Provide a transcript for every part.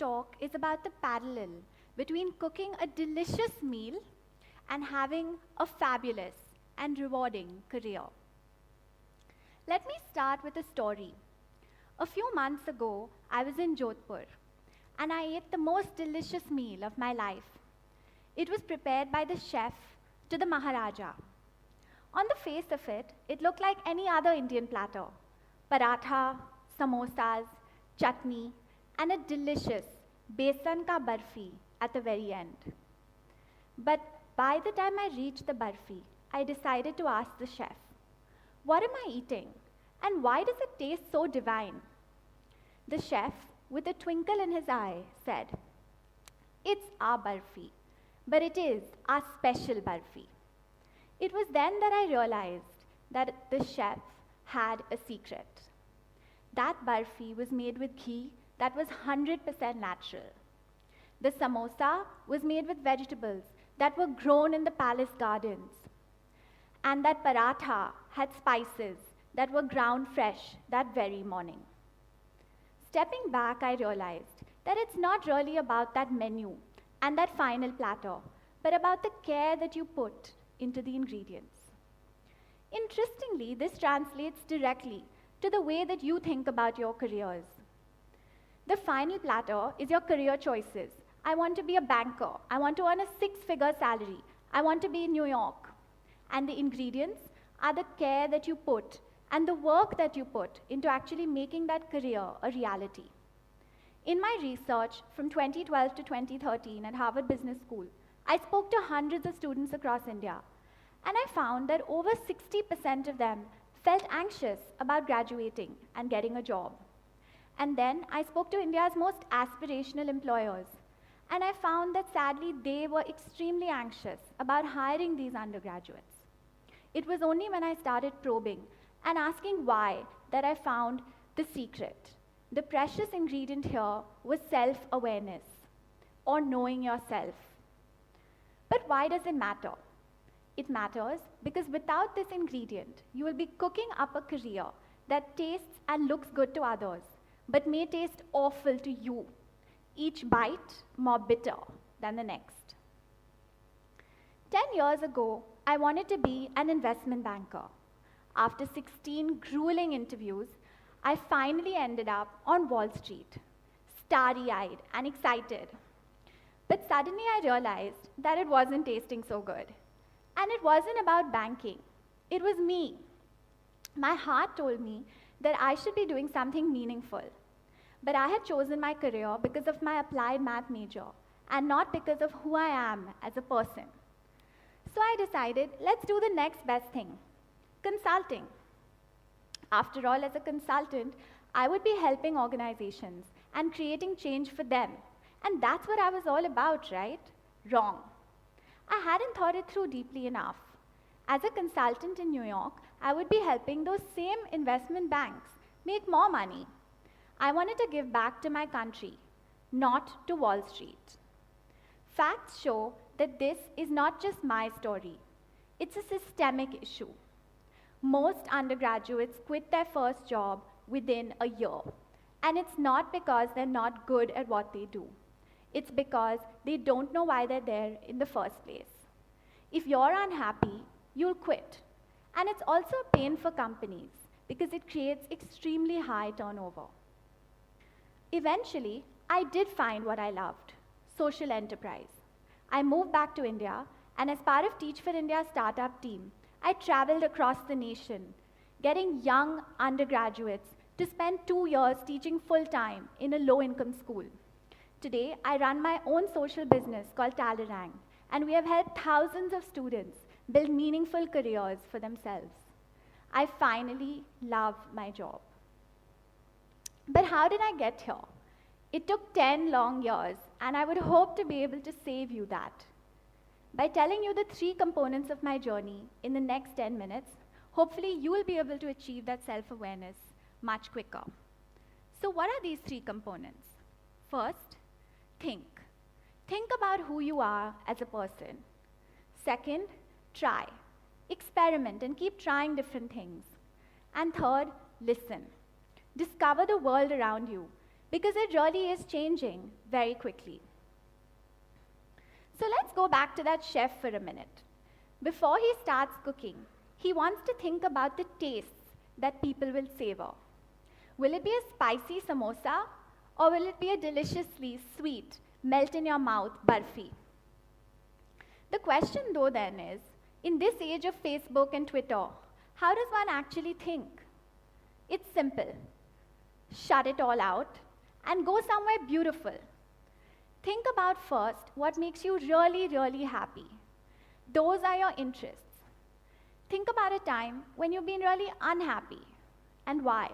talk is about the parallel between cooking a delicious meal and having a fabulous and rewarding career. Let me start with a story. A few months ago, I was in Jodhpur, and I ate the most delicious meal of my life. It was prepared by the chef to the Maharaja. On the face of it, it looked like any other Indian platter. Paratha, samosas, chutney, and a delicious besan ka barfi at the very end. But by the time I reached the barfi, I decided to ask the chef, "What am I eating? And why does it taste so divine?" The chef, with a twinkle in his eye, said, "It's our barfi, but it is our special barfi." It was then that I realized that the chef had a secret. That barfi was made with ghee that was 100% natural. The samosa was made with vegetables that were grown in the palace gardens. And that paratha had spices that were ground fresh that very morning. Stepping back, I realized that it's not really about that menu and that final platter, but about the care that you put into the ingredients. Interestingly, this translates directly to the way that you think about your careers. The final platter is your career choices. I want to be a banker. I want to earn a 6-figure salary. I want to be in New York. And the ingredients are the care that you put and the work that you put into actually making that career a reality. In my research from 2012 to 2013 at Harvard Business School, I spoke to hundreds of students across India, and I found that over 60% of them felt anxious about graduating and getting a job. And then I spoke to India's most aspirational employers, and I found that sadly they were extremely anxious about hiring these undergraduates. It was only when I started probing and asking why that I found the secret. The precious ingredient here was self-awareness, or knowing yourself. But why does it matter? It matters because without this ingredient, you will be cooking up a career that tastes and looks good to others, but may taste awful to you, each bite more bitter than the next. 10 years ago, I wanted to be an investment banker. After 16 grueling interviews, I finally ended up on Wall Street, starry-eyed and excited. But suddenly I realized that it wasn't tasting so good. And it wasn't about banking. It was me. My heart told me that I should be doing something meaningful. But I had chosen my career because of my applied math major and not because of who I am as a person. So I decided, let's do the next best thing, consulting. After all, as a consultant, I would be helping organizations and creating change for them. And that's what I was all about, right? Wrong. I hadn't thought it through deeply enough. As a consultant in New York, I would be helping those same investment banks make more money. I wanted to give back to my country, not to Wall Street. Facts show that this is not just my story. It's a systemic issue. Most undergraduates quit their first job within a year. And it's not because they're not good at what they do. It's because they don't know why they're there in the first place. If you're unhappy, you'll quit. And it's also a pain for companies because it creates extremely high turnover. Eventually, I did find what I loved, social enterprise. I moved back to India, and as part of Teach for India's startup team, I traveled across the nation, getting young undergraduates to spend 2 years teaching full-time in a low-income school. Today, I run my own social business called Talerang, and we have helped thousands of students build meaningful careers for themselves. I finally love my job. But how did I get here? It took 10 long years, and I would hope to be able to save you that. By telling you the 3 components of my journey in the next 10 minutes, hopefully you will be able to achieve that self-awareness much quicker. So what are these 3 components? First, think. Think about who you are as a person. Second, try. Experiment and keep trying different things. And third, listen. Discover the world around you. because it really is changing very quickly. So let's go back to that chef for a minute. Before he starts cooking, he wants to think about the tastes that people will savor. Will it be a spicy samosa, or will it be a deliciously sweet, melt-in-your-mouth barfi? The question though then is, in this age of Facebook and Twitter, how does one actually think? It's simple. Shut it all out and go somewhere beautiful. Think about first what makes you really, really happy. Those are your interests. Think about a time when you've been really unhappy and why.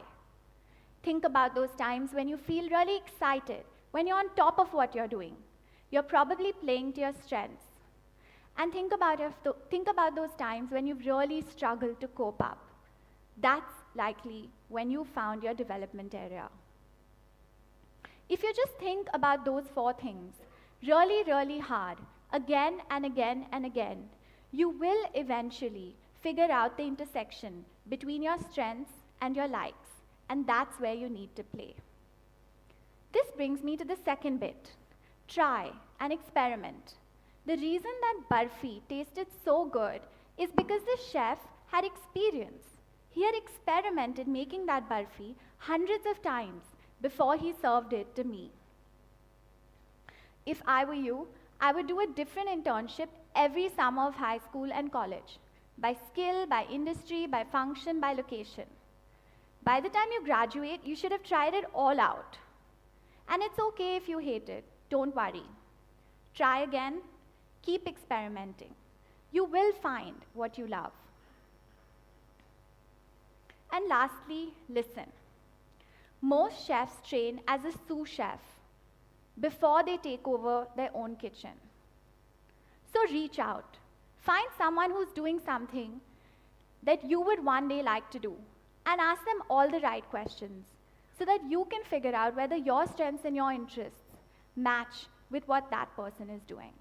Think about those times when you feel really excited, when you're on top of what you're doing. You're probably playing to your strengths. And think about those times when you've really struggled to cope up. That's likely when you found your development area. If you just think about those 4 things really, really hard, again and again and again, you will eventually figure out the intersection between your strengths and your likes, and that's where you need to play. This brings me to the second bit. Try and experiment. The reason that barfi tasted so good is because the chef had experience. He had experimented making that barfi hundreds of times before he served it to me. If I were you, I would do a different internship every summer of high school and college, by skill, by industry, by function, by location. By the time you graduate, you should have tried it all out. And it's okay if you hate it, don't worry. Try again, keep experimenting. You will find what you love. And lastly, listen. Most chefs train as a sous chef before they take over their own kitchen. So reach out. Find someone who's doing something that you would one day like to do and ask them all the right questions so that you can figure out whether your strengths and your interests match with what that person is doing.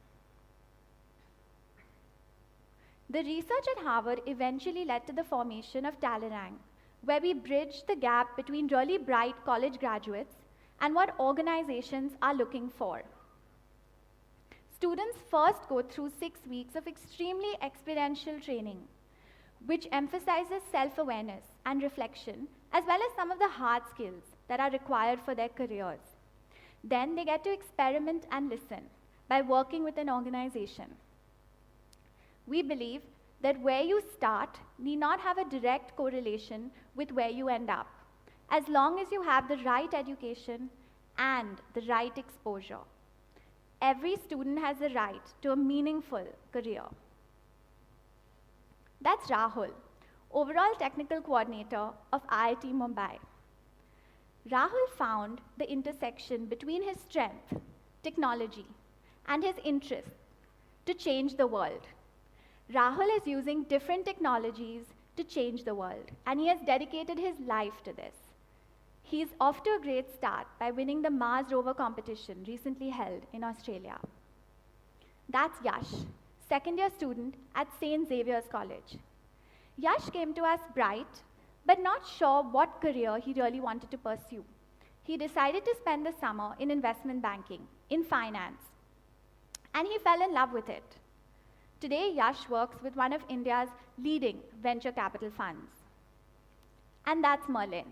The research at Harvard eventually led to the formation of Talerang, where we bridge the gap between really bright college graduates and what organizations are looking for. Students first go through 6 weeks of extremely experiential training, which emphasizes self-awareness and reflection, as well as some of the hard skills that are required for their careers. Then they get to experiment and listen by working with an organization. We believe that where you start need not have a direct correlation with where you end up, as long as you have the right education and the right exposure. Every student has a right to a meaningful career. That's Rahul, overall technical coordinator of IIT Mumbai. Rahul found the intersection between his strength, technology, and his interests to change the world. Rahul is using different technologies to change the world, and he has dedicated his life to this. He's off to a great start by winning the Mars rover competition recently held in Australia. That's Yash, second-year student at St. Xavier's College. Yash came to us bright, but not sure what career he really wanted to pursue. He decided to spend the summer in investment banking, in finance, and he fell in love with it. Today, Yash works with one of India's leading venture capital funds. And that's Merlin.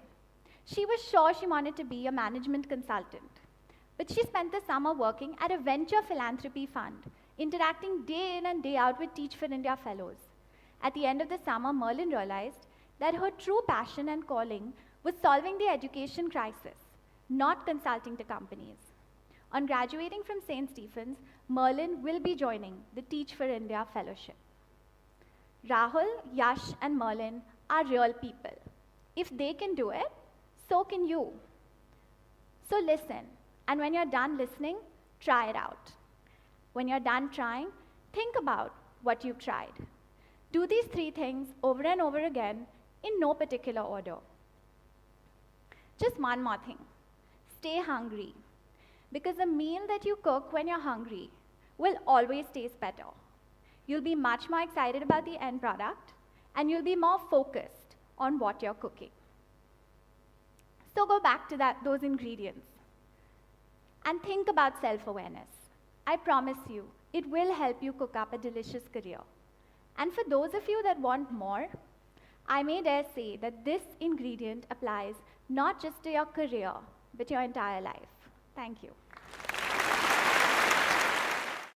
She was sure she wanted to be a management consultant, but she spent the summer working at a venture philanthropy fund, interacting day in and day out with Teach for India fellows. At the end of the summer, Merlin realized that her true passion and calling was solving the education crisis, not consulting to companies. On graduating from St. Stephen's, Merlin will be joining the Teach for India Fellowship. Rahul, Yash, and Merlin are real people. If they can do it, so can you. So listen, and when you're done listening, try it out. When you're done trying, think about what you've tried. Do these 3 things over and over again in no particular order. Just one more thing. Stay hungry, because a meal that you cook when you're hungry will always taste better. You'll be much more excited about the end product, and you'll be more focused on what you're cooking. So go back to those ingredients. and think about self-awareness. I promise you, it will help you cook up a delicious career. And for those of you that want more, I may dare say that this ingredient applies not just to your career, but your entire life. Thank you.